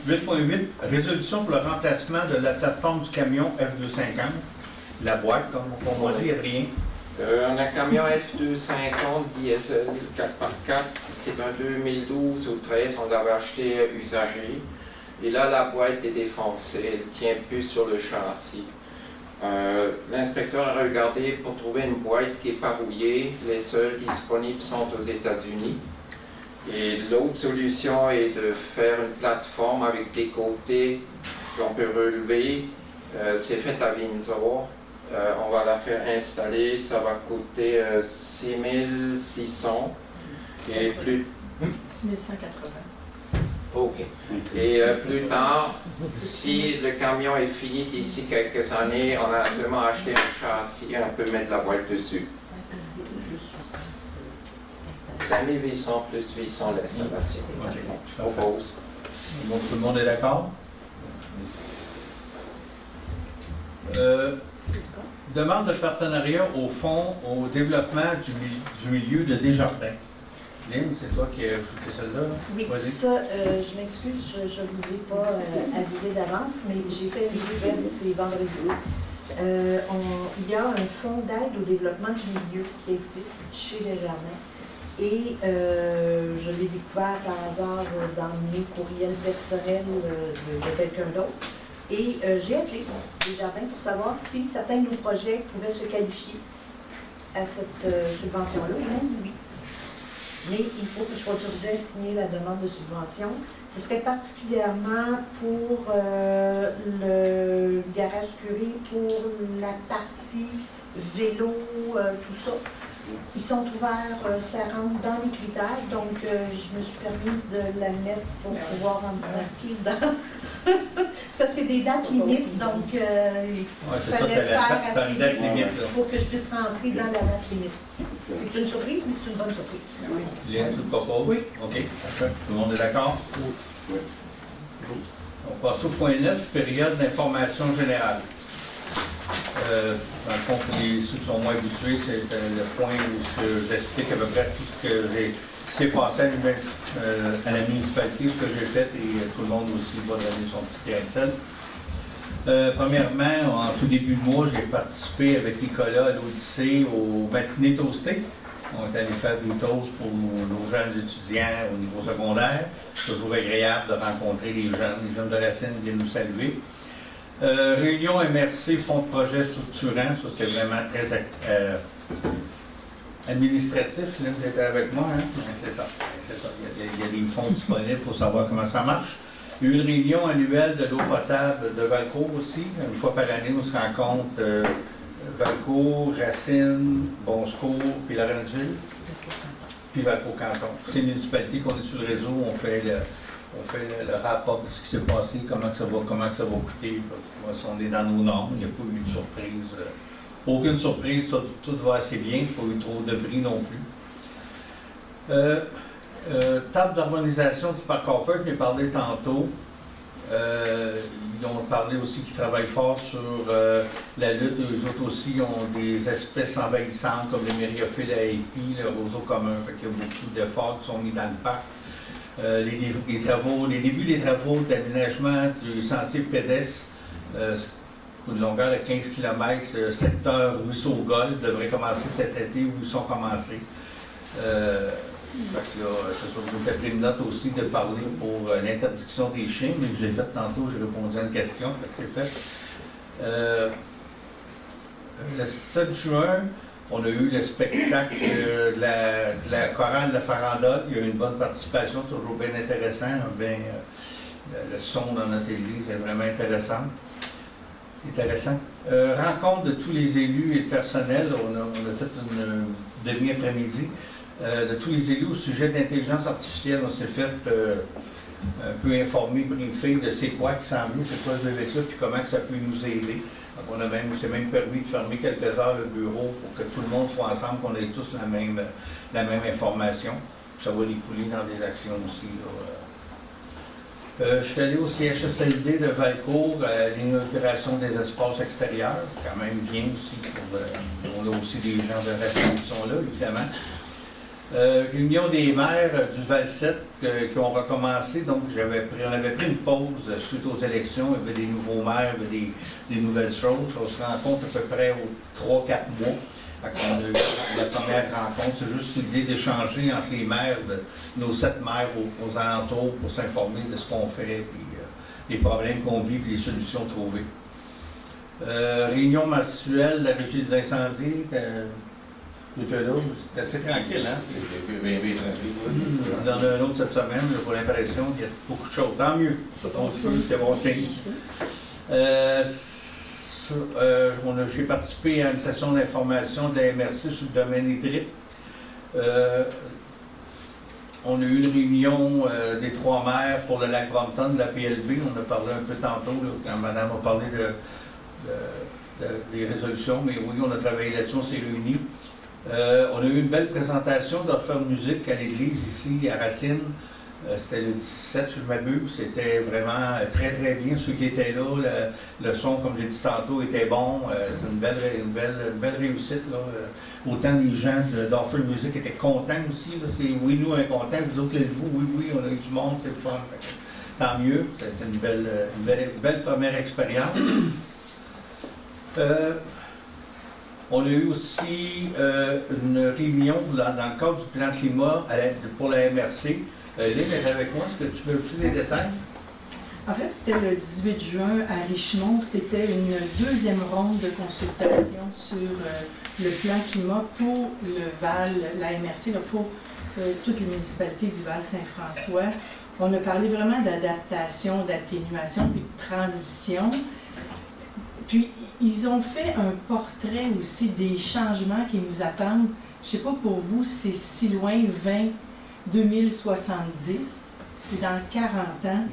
8.8, résolution pour le remplacement de la plateforme du camion F250, la boîte, comme on dit, Adrien. Un camion F250 diesel 4x4, c'est un 2012 ou 13, on l'avait acheté usagé. Et là, la boîte est défoncée, elle ne tient plus sur le châssis. L'inspecteur a regardé pour trouver une boîte qui est pas rouillée. Les seules disponibles sont aux États-Unis. Et l'autre solution est de faire une plateforme avec des côtés qu'on peut relever. C'est fait à Windsor. On va la faire installer. Ça va coûter 6 600. Et plus... 6180. OK. Et plus tard, si le camion est fini d'ici quelques années, on a seulement acheté un châssis et on peut mettre la boîte dessus. 5800 plus 800 l'installation. Je propose. Tout le monde est d'accord? Demande de partenariat au fonds au développement du milieu de Desjardins. Lynn, c'est toi qui as ajouté celle-là? Oui, ça, je m'excuse, je ne vous ai pas avisé d'avance, mais j'ai fait une nouvelle, c'est vendredi. Il y a un fonds d'aide au développement du milieu qui existe chez Desjardins. Et je l'ai découvert par hasard dans mes courriels personnels de quelqu'un d'autre. Et j'ai appelé Desjardins pour savoir si certains de nos projets pouvaient se qualifier à cette subvention-là. Ils m'ont dit oui. Mais il faut que je sois autorisée à signer la demande de subvention. Ce serait particulièrement pour le garage curé, pour la partie vélo, tout ça. Ils sont ouverts, ça rentre dans les critères, donc je me suis permise de la mettre pour pouvoir embarquer dans... C'est parce qu'il y a des dates limites, donc il fallait faire assez vite pour que je puisse rentrer dans la date limite. C'est une surprise, mais c'est une bonne surprise. Léa, tu le proposes? Oui. OK, parfait. Tout le monde est d'accord? Oui. On passe au point 9, période d'information générale. Dans le fond, pour ceux qui sont moins habitués, c'est le point où j'explique à peu près tout ce qui s'est passé à la municipalité, ce que j'ai fait, et tout le monde aussi va donner son petit grain de sel. Premièrement, en tout début de mois, j'ai participé avec Nicolas à l'Odyssée aux matinées toastées. On est allé faire des toasts pour nos jeunes étudiants au niveau secondaire. C'est toujours agréable de rencontrer les jeunes de la scène viennent nous saluer. Réunion MRC, fonds de projet structurant, ça c'était vraiment très administratif, là, vous êtes avec moi, hein? C'est ça. Il y a des fonds disponibles, il faut savoir comment ça marche. Il y a eu une réunion annuelle de l'eau potable de Valcourt aussi, une fois par année, on se rencontre Valcourt, Racine, Bonsecours, puis Lorenzville, puis Valcourt-Canton. C'est une municipalité qu'on est sur le réseau, on fait le rapport de ce qui s'est passé, comment ça va coûter, si on est dans nos normes, il n'y a pas eu de surprise. Aucune surprise, tout va assez bien, il n'y a pas eu trop de bris non plus. Table d'harmonisation du parc Offert, je l'ai parlé tantôt. Ils ont parlé aussi qu'ils travaillent fort sur la lutte. Eux autres aussi ont des espèces envahissantes comme les myriophiles à épis, le roseau commun. Fait qu'il y a beaucoup d'efforts qui sont mis dans le parc. Les débuts des travaux d'aménagement du sentier pédestre pour une longueur de 15 km, le secteur Ruisseau-Golf devrait commencer cet été où ils sont commencés. Je vous ai pris une note aussi de parler pour l'interdiction des chiens, mais je l'ai fait tantôt, j'ai répondu à une question, c'est fait. Le 7 juin, on a eu le spectacle de la chorale de la Farandole. Il y a eu une bonne participation, toujours bien intéressant. Le son dans notre église est vraiment intéressant. Rencontre de tous les élus et le personnel. On a fait une demi-après-midi de tous les élus au sujet d'intelligence artificielle. On s'est fait un peu informer, briefer de c'est quoi qui s'en vient, c'est quoi ce bébé-là, puis comment que ça peut nous aider. Donc on s'est même permis de fermer quelques heures le bureau pour que tout le monde soit ensemble, qu'on ait tous la même information. Puis ça va découler dans des actions aussi. Je suis allé au CHSLD de Valcourt à l'inauguration des espaces extérieurs, quand même bien aussi. On a aussi des gens de Racine qui sont là, évidemment. Réunion des maires du Val-7 qui ont recommencé, donc on avait pris une pause suite aux élections, il y avait des nouveaux maires, il y avait des nouvelles choses. On se rencontre à peu près aux 3-4 mois. On a eu la première rencontre, c'est juste l'idée d'échanger entre les maires, nos 7 maires aux alentours pour s'informer de ce qu'on fait, puis les problèmes qu'on vit et les solutions trouvées. Réunion mensuelle de la régie des incendies. C'est assez tranquille, hein? On en a un autre cette semaine, j'ai pas l'impression qu'il y a beaucoup de choses. Tant mieux. C'est bon signe. J'ai participé à une session d'information de la MRC sur le domaine hydrique. On a eu une réunion des 3 maires pour le lac Brompton de la PLB. On a parlé un peu tantôt, là, quand madame a parlé des résolutions, mais oui, on a travaillé là-dessus, on s'est réunis. On a eu une belle présentation d'Orphée de musique à l'église ici, à Racine. C'était le 17, si je m'abuse. C'était vraiment très, très bien. Ceux qui étaient là, le son, comme j'ai dit tantôt, était bon. C'est une belle réussite. Là. Autant les gens d'Orphée de musique étaient contents aussi. Là. C'est oui, nous, incontents. Vous autres, l'êtes-vous? Oui, oui, on a eu du monde, c'est le fun. Tant mieux. C'était une belle première expérience. On a eu aussi une réunion dans le cadre du plan climat pour la MRC. Lynn est avec moi. Est-ce que tu veux plus les détails? En fait, c'était le 18 juin à Richemont. C'était une deuxième ronde de consultation sur le plan climat pour le Val, la MRC, là, pour toutes les municipalités du Val-Saint-François. On a parlé vraiment d'adaptation, d'atténuation, puis de transition. Puis, ils ont fait un portrait aussi des changements qui nous attendent. Je ne sais pas pour vous, c'est si loin, 2070, c'est dans 40 ans.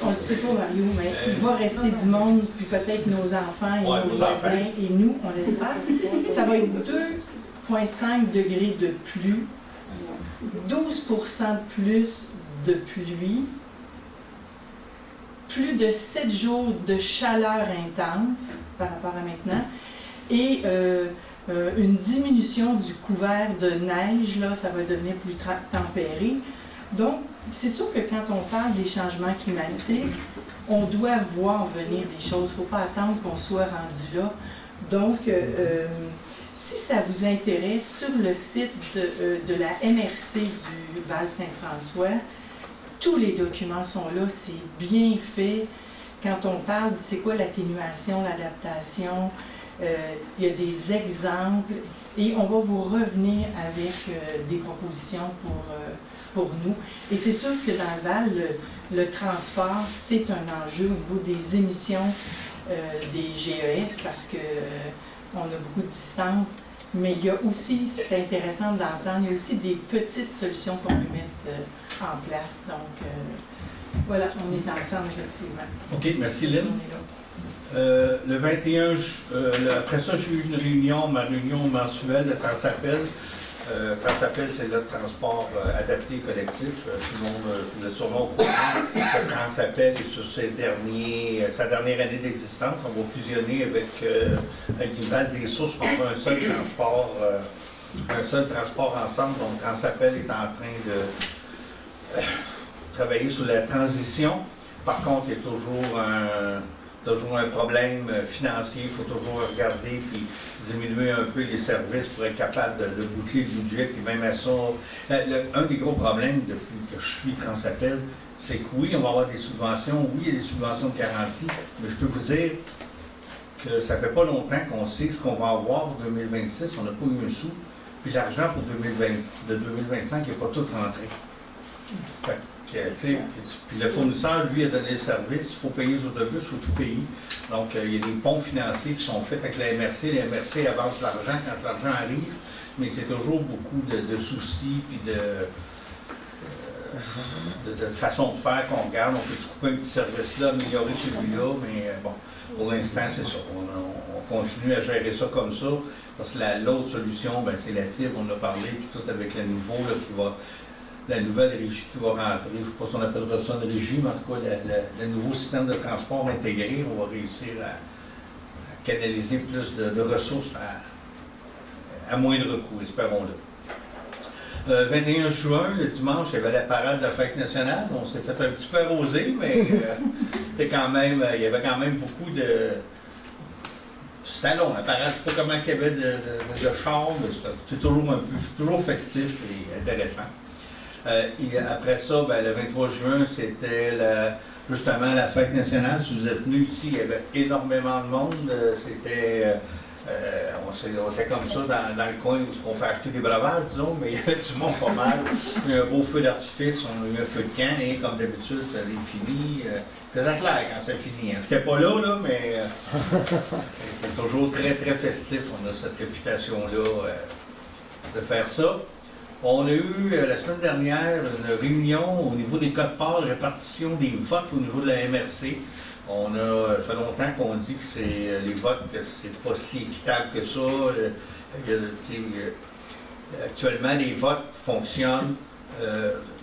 On ne le sait pas, Mario, mais il va rester du monde, puis peut-être nos enfants et nos voisins, et nous, on l'espère. Ça va être 2,5 degrés de plus, 12% de plus de pluie, plus de 7 jours de chaleur intense par rapport à maintenant, et une diminution du couvert de neige, là, ça va devenir plus tempéré. Donc, c'est sûr que quand on parle des changements climatiques, on doit voir venir des choses. Il ne faut pas attendre qu'on soit rendu là. Donc, si ça vous intéresse, sur le site de la MRC du Val-Saint-François, tous les documents sont là, c'est bien fait. Quand on parle de c'est quoi l'atténuation, l'adaptation, il y a des exemples et on va vous revenir avec des propositions pour nous. Et c'est sûr que dans le Val, le transport, c'est un enjeu au niveau des émissions des GES parce qu'on a beaucoup de distance. Mais il y a aussi, c'est intéressant d'entendre, il y a aussi des petites solutions qu'on peut mettre en place. Donc, voilà, on est ensemble, effectivement. OK, merci Lynn. Le 21, après ça, j'ai eu une réunion, ma réunion mensuelle de Transappel. Transappel, c'est le transport adapté collectif. Sinon, le surnom de Transappel est sur sa dernière année d'existence. On va fusionner avec le Val des Sources pour avoir un seul transport ensemble. Donc, Transappel est en train de travailler sur la transition. Par contre, il y a toujours un problème financier. Il faut toujours regarder puis diminuer un peu les services pour être capable de boucler le budget. Puis même à ça, un des gros problèmes depuis que je suis Transappel, c'est que oui, on va avoir des subventions. Oui, il y a des subventions de garantie. Mais je peux vous dire que ça fait pas longtemps qu'on sait ce qu'on va avoir pour 2026. On n'a pas eu un sou. Puis l'argent pour 2025 n'est pas tout rentré. Fait que, puis le fournisseur, lui, a donné le service. Il faut payer les autobus, il faut tout payer. Donc, il y a des ponts financiers qui sont faits avec la MRC. La MRC avance l'argent quand l'argent arrive, mais c'est toujours beaucoup de soucis puis de façon de faire qu'on regarde. On peut couper un petit service-là, améliorer celui-là, mais bon, pour l'instant, c'est ça. On continue à gérer ça comme ça, parce que l'autre solution, ben, c'est la TIB, on a parlé, puis tout avec le nouveau, là, la nouvelle régie qui va rentrer, je ne sais pas si on appellera ça une régie, mais en tout cas, le nouveau système de transport intégré, on va réussir à canaliser plus de ressources à moindre coût, espérons-le. 21 juin, le dimanche, il y avait la parade de la fête nationale. On s'est fait un petit peu arroser, mais il y avait quand même beaucoup de... C'était long, la parade, je ne sais pas comment il y avait de chars, mais c'est toujours festif et intéressant. Et après ça, ben, le 23 juin, c'était justement la fête nationale. Si vous êtes venus ici, il y avait énormément de monde. On était comme ça dans le coin où on fait acheter des breuvages, disons, mais il y avait du monde pas mal. Il y a eu un beau feu d'artifice, on a eu un feu de camp, et comme d'habitude, ça avait fini. C'est clair quand ça finit. Hein. Je n'étais pas là, mais c'est toujours très, très festif. On a cette réputation-là de faire ça. On a eu la semaine dernière une réunion au niveau des codes-parts, répartition des votes au niveau de la MRC. Ça fait longtemps qu'on dit que les votes, c'est pas si équitable que ça. Actuellement, les votes fonctionnent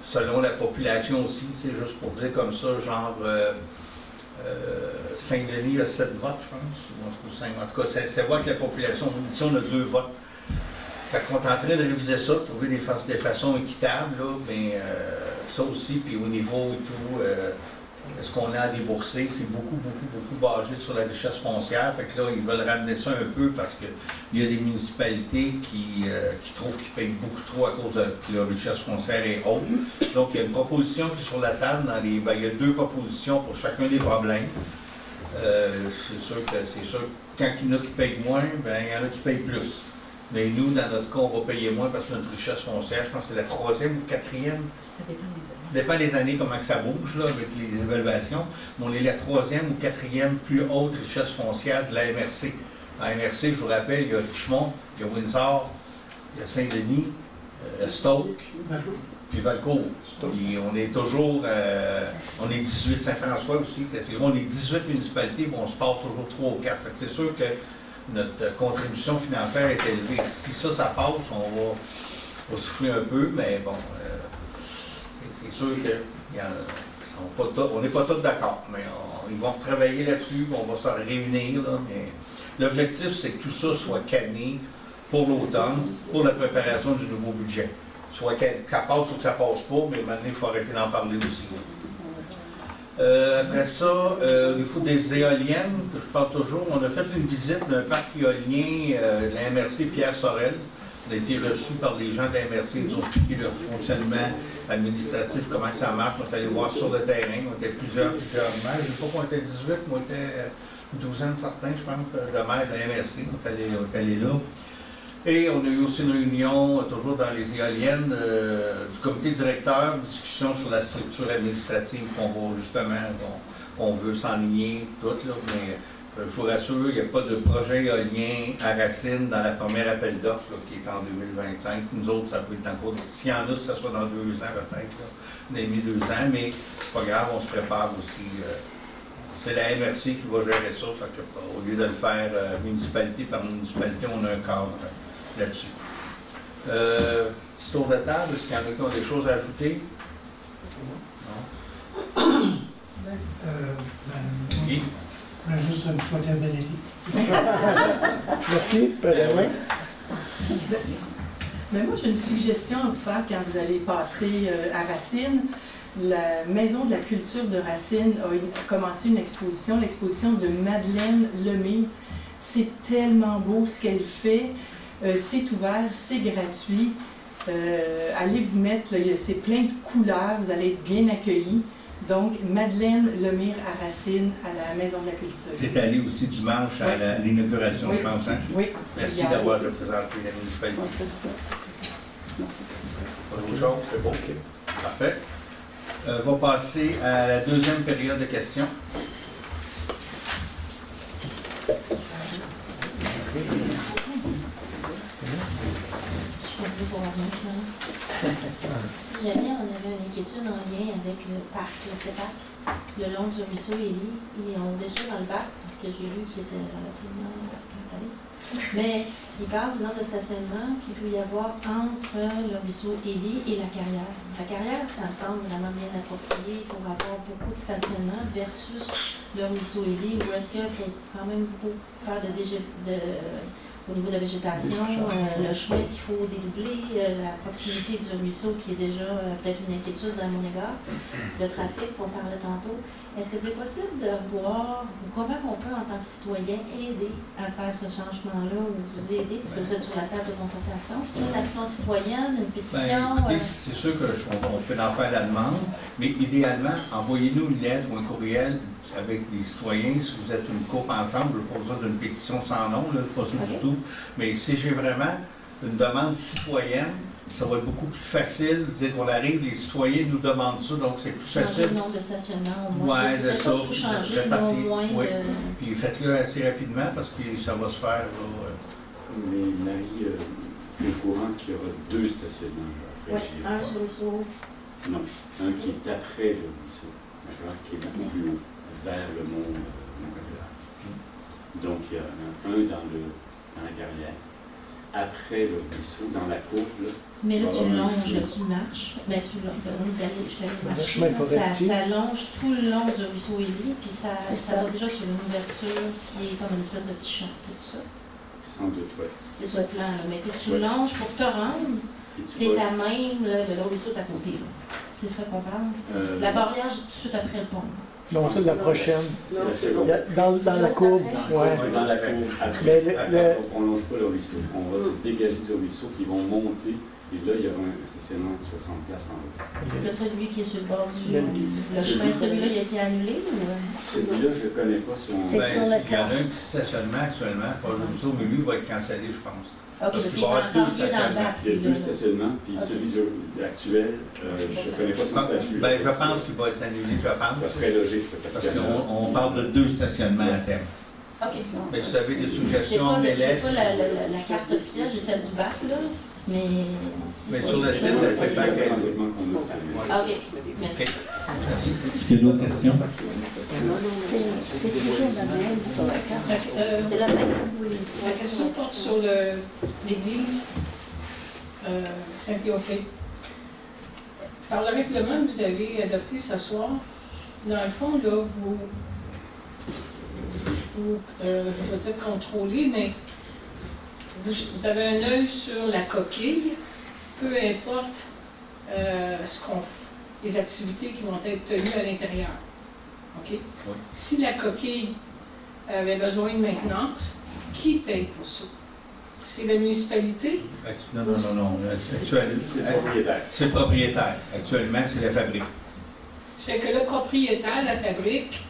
selon la population aussi. C'est juste pour dire comme ça, genre Saint-Denis a 7 votes, je pense. En tout cas, c'est vrai que la population, ici, on a 2 votes. Fait qu'on est en train de réviser ça, trouver des façons équitables, là, mais ça aussi, puis au niveau et tout, ce qu'on a à débourser, c'est beaucoup basé sur la richesse foncière. Fait que là, ils veulent ramener ça un peu parce qu'il y a des municipalités qui trouvent qu'ils payent beaucoup trop à cause de la richesse foncière est haute. Donc, il y a une proposition qui est sur la table. Il y a 2 propositions pour chacun des problèmes. C'est sûr que quand il y en a qui payent moins, ben, il y en a qui payent plus. Mais nous, dans notre cas, on va payer moins parce que notre richesse foncière, je pense que c'est la 3e ou 4e. Ça dépend des années. Ça dépend des années, comment que ça bouge là, avec les évaluations. Mais on est la 3e ou 4e plus haute richesse foncière de la MRC. La MRC, je vous rappelle, il y a Richmond, il y a Windsor, il y a Saint-Denis, Stoke, puis Valcourt. Et on est toujours, on est 18 Saint-François aussi. On est 18 municipalités, mais on se part toujours 3 ou 4. C'est sûr que notre contribution financière est élevée. Si ça passe, on va souffler un peu, mais bon, c'est sûr qu'on n'est pas tous d'accord, mais ils vont travailler là-dessus, on va se réunir, là, mais l'objectif, c'est que tout ça soit canné pour l'automne, pour la préparation du nouveau budget. Soit que ça passe ou que ça passe pas, mais maintenant, il faut arrêter d'en parler aussi. Après ça, au niveau des éoliennes, que je parle toujours, on a fait une visite d'un parc éolien de la MRC Pierre Sorel. On a été reçus par les gens de la MRC, ils nous ont expliqué leur fonctionnement administratif, comment ça marche. On est allé voir sur le terrain, on était plusieurs maires. Je ne sais pas qu'on était 18, mais on était une douzaine certains, je pense, de maires de la MRC. On est allé là. Et on a eu aussi une réunion, toujours dans les éoliennes, du comité directeur, une discussion sur la structure administrative qu'on va justement, on veut s'enligner, tout, là, mais je vous rassure, il n'y a pas de projet éolien à Racine dans la première appel d'offres qui est en 2025. Nous autres, ça peut être en cours. S'il y en a, ça soit dans 2 ans peut-être. On a mis 2 ans, mais c'est pas grave, on se prépare aussi. C'est la MRC qui va gérer ça, fait que, au lieu de le faire municipalité par municipalité, on a un cadre là-dessus. Petit tour de table, est-ce qu'il y en a qui ont des choses à ajouter? Non? Oui. Je voudrais juste me souhaiter un bel été. Merci, Père. Mais moi, j'ai une suggestion à vous faire quand vous allez passer à Racine. La Maison de la culture de Racine a commencé une exposition, l'exposition de Madeleine Lemay. C'est tellement beau ce qu'elle fait. C'est ouvert, c'est gratuit. Allez vous mettre, c'est plein de couleurs, vous allez être bien accueillis. Donc, Madeleine Lemire à Racine, à la Maison de la Culture. C'est allé aussi dimanche à l'inauguration, oui. Je pense. Hein? Oui. Merci d'avoir représenté la municipalité. Oui, c'est ça. Autre chose? C'est bon. Okay. Parfait. On va passer à la 2e période de questions. Si jamais on avait une inquiétude en lien avec le parc, le CEPAC, le long du ruisseau Élie, ils ont déjà dans le bac, que j'ai lu qui était relativement installé, mais il parle, disons, de stationnement qu'il peut y avoir entre le ruisseau Élie et la carrière. La carrière, ça me semble vraiment bien approprié pour avoir beaucoup de stationnement versus le ruisseau Élie, où est-ce qu'il faut quand même beaucoup faire au niveau de la végétation, le chemin qu'il faut dédoubler, la proximité du ruisseau qui est déjà peut-être une inquiétude à mon égard, le trafic qu'on parlait tantôt. Est-ce que c'est possible de voir comment on peut, en tant que citoyen, aider à faire ce changement-là ou vous aider? Parce que vous êtes sur la table de concertation. C'est une action citoyenne, une pétition? Écoutez, c'est sûr qu'on peut en faire la demande, mais idéalement, envoyez-nous une lettre ou un courriel avec les citoyens. Si vous êtes une couple ensemble, je n'ai pas besoin d'une pétition sans nom, là, pas ça du tout. Mais si j'ai vraiment une demande citoyenne, ça va être beaucoup plus facile. Dès qu'on arrive, les citoyens nous demandent ça, donc c'est plus facile. Le nombre de stationnements, au moins. Ouais, de ça. Pas tout changer, mais au moins. Oui. Puis faites-le assez rapidement parce que ça va se faire. Mais Marie est au courant qu'il y aura 2 stationnements. Oui, un sur le ruisseau. Non, un qui est après le ruisseau, d'accord, qui est beaucoup plus haut, vers le mont Montréal. Donc il y en a un dans la carrière, après le ruisseau, dans la courbe. Là, mais là, tu longes, tu marches. Ben, je t'allais marcher. Ça longe tout le long du ruisseau Élie, puis ça va déjà sur une ouverture qui est comme une espèce de petit champ, c'est tout ça? Sans doute, oui. C'est sur le plan, là. Mais tu longes pour te rendre, t'es la même, là, de le ruisseau à côté, là. C'est ça qu'on parle? La barrière, tout de suite après le pont. Non, c'est la prochaine. C'est la seconde. Dans la courbe. Ouais. Dans la courbe. Après, on ne longe pas le ruisseau. On va se dégager du ruisseau, puis ils vont monter. Et là, il y aura un stationnement de 60 places en haut. Là, celui qui est sur le bord du le chemin, celui-là, il a été annulé ou? Celui-là, je ne connais pas son... Il y en a un petit stationnement actuellement, pas le ruisseau, mais lui va être cancellé, je pense. OK, parce qu'il va y avoir encore bien dans le bac. Il y a 2 stationnements, puis celui actuel, je ne connais pas son statut. Je pense qu'il va être annulé, je pense. Ça serait logique. Parce qu'on parle de 2 stationnements à terme. OK. Mais vous avez des suggestions d'élèves? Je n'ai pas la carte officielle, j'ai celle du bac, là. Mais sur le site de cette OK, merci. Est-ce qu'il y a d'autres questions? C'est toujours la même sur la carte. C'est la même. La question porte sur l'église Saint-Théophile. Par le règlement que vous avez adopté ce soir, dans le fond, là, vous je ne vais pas dire contrôler, mais vous avez un œil sur la coquille, peu importe les activités qui vont être tenues à l'intérieur. OK? Oui. Si la coquille avait besoin de maintenance, qui paye pour ça? C'est la municipalité? Non. C'est le propriétaire. C'est le propriétaire. Actuellement, c'est la fabrique. Ça fait que le propriétaire, la fabrique,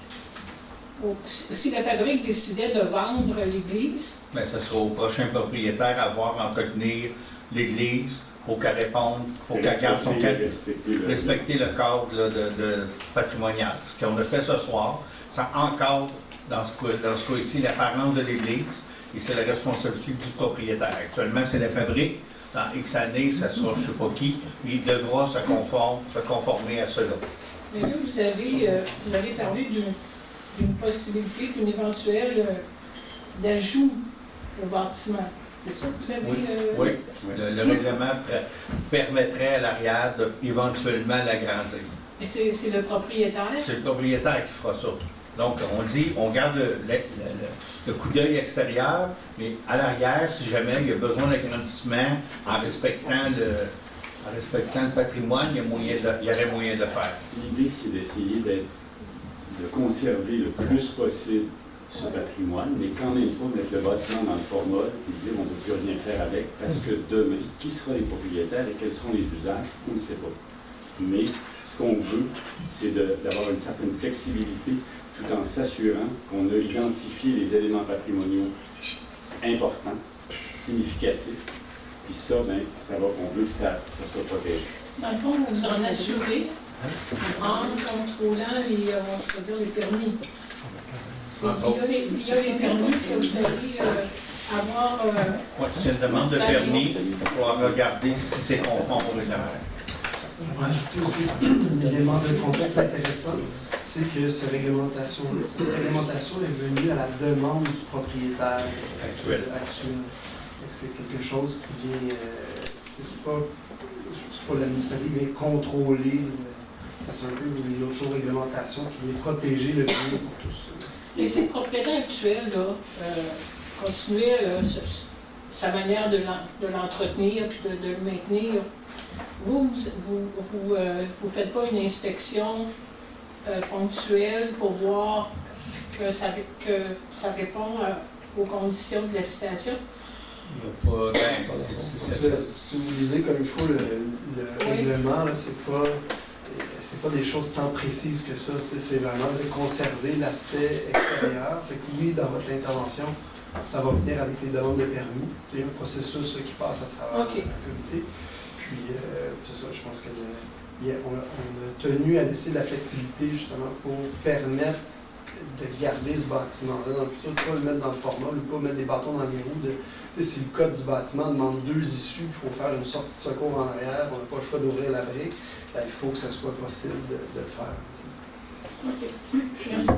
si la fabrique décidait de vendre l'église... Bien, ce sera au prochain propriétaire à voir entretenir l'église. Il faut qu'elle réponde, il faut qu'elle garde son cadre, respecter le cadre là, de patrimonial. Ce qu'on a fait ce soir, ça encadre, dans ce cas-ci, l'apparence de l'église et c'est la responsabilité du propriétaire. Actuellement, c'est la fabrique. Dans X années, ça sera je ne sais pas qui, mais il devra se conformer à cela. Mais là, vous avez parlé d'une possibilité, d'une éventuelle d'ajout au bâtiment. C'est ça que vous avez... Oui. Le règlement permettrait à l'arrière d'éventuellement l'agrandir. Et c'est le propriétaire? C'est le propriétaire qui fera ça. Donc, on garde le coup d'œil extérieur, mais à l'arrière, si jamais il y a besoin d'agrandissement, en respectant le patrimoine, il y aurait moyen de le faire. L'idée, c'est d'essayer de conserver le plus possible ce patrimoine, mais quand même pas mettre le bâtiment dans le formol et dire on ne peut plus rien faire avec, parce que demain, qui sera les propriétaires et quels seront les usages, on ne sait pas. Mais ce qu'on veut, c'est d'avoir une certaine flexibilité tout en s'assurant qu'on a identifié les éléments patrimoniaux importants, significatifs, puis ça, on veut que ça soit protégé. Dans le fond, vous vous en assurez en contrôlant les permis. Il y a les permis que vous allez avoir... Oui, c'est une demande de permis pour regarder si c'est conforme au règlement. On va ajouter aussi un élément de contexte intéressant, c'est que cette réglementation est venue à la demande du propriétaire actuel. C'est quelque chose qui vient, c'est pas la municipalité, mais contrôler. C'est un peu une autre réglementation qui vient protéger le bien pour tous. Et ces propriétaires actuels, là, continuer sa manière de l'entretenir, de le maintenir. Vous faites pas une inspection ponctuelle pour voir que ça répond aux conditions de la citation? Il n'y a pas Si vous lisez comme il faut le règlement, là, c'est pas des choses tant précises que ça. C'est vraiment de conserver l'aspect extérieur. Fait que oui, dans votre intervention, ça va venir avec les demandes de permis. Il y a un processus qui passe à travers le comité. Puis, c'est ça, je pense qu'on a tenu à laisser de la flexibilité justement pour permettre de garder ce bâtiment-là dans le futur, de ne pas le mettre dans le format, de ne pas mettre des bâtons dans les roues. Si le code du bâtiment demande 2 issues, il faut faire une sortie de secours en arrière, on n'a pas le choix d'ouvrir la brique, il faut que ça soit possible de le faire. OK. Merci.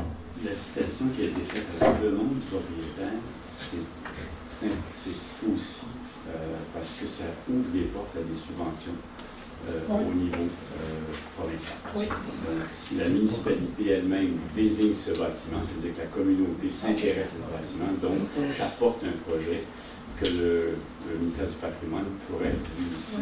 La citation qui a été faite avec le nom du propriétaire, c'est aussi parce que ça ouvre les portes à des subventions au niveau provincial. Oui. Donc, si la municipalité elle-même désigne ce bâtiment, c'est-à-dire que la communauté s'intéresse à ce bâtiment, donc ça porte un projet que le ministère du Patrimoine pourrait lui aussi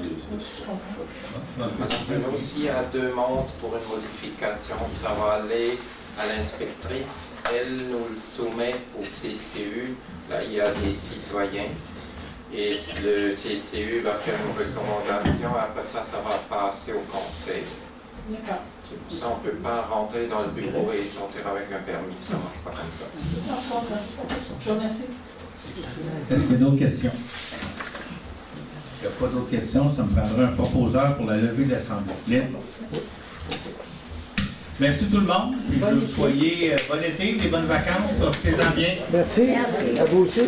On aussi à demande pour une modification, ça va aller à l'inspectrice. Elle nous le soumet au CCU. Là, il y a des citoyens. Et le CCU va faire une recommandation. Après ça, ça va passer au conseil. D'accord. C'est pour ça qu'on ne peut pas rentrer dans le bureau et sortir avec un permis. Ça ne marche pas comme ça. Non, je comprends. Je vous remercie. Est-ce qu'il y a d'autres questions? Il n'y a pas d'autres questions, ça me prendra un proposeur pour la levée de l'Assemblée. Merci tout le monde. Que vous soyez bon été, des bonnes vacances, profitez-en bien. Merci. À vous aussi.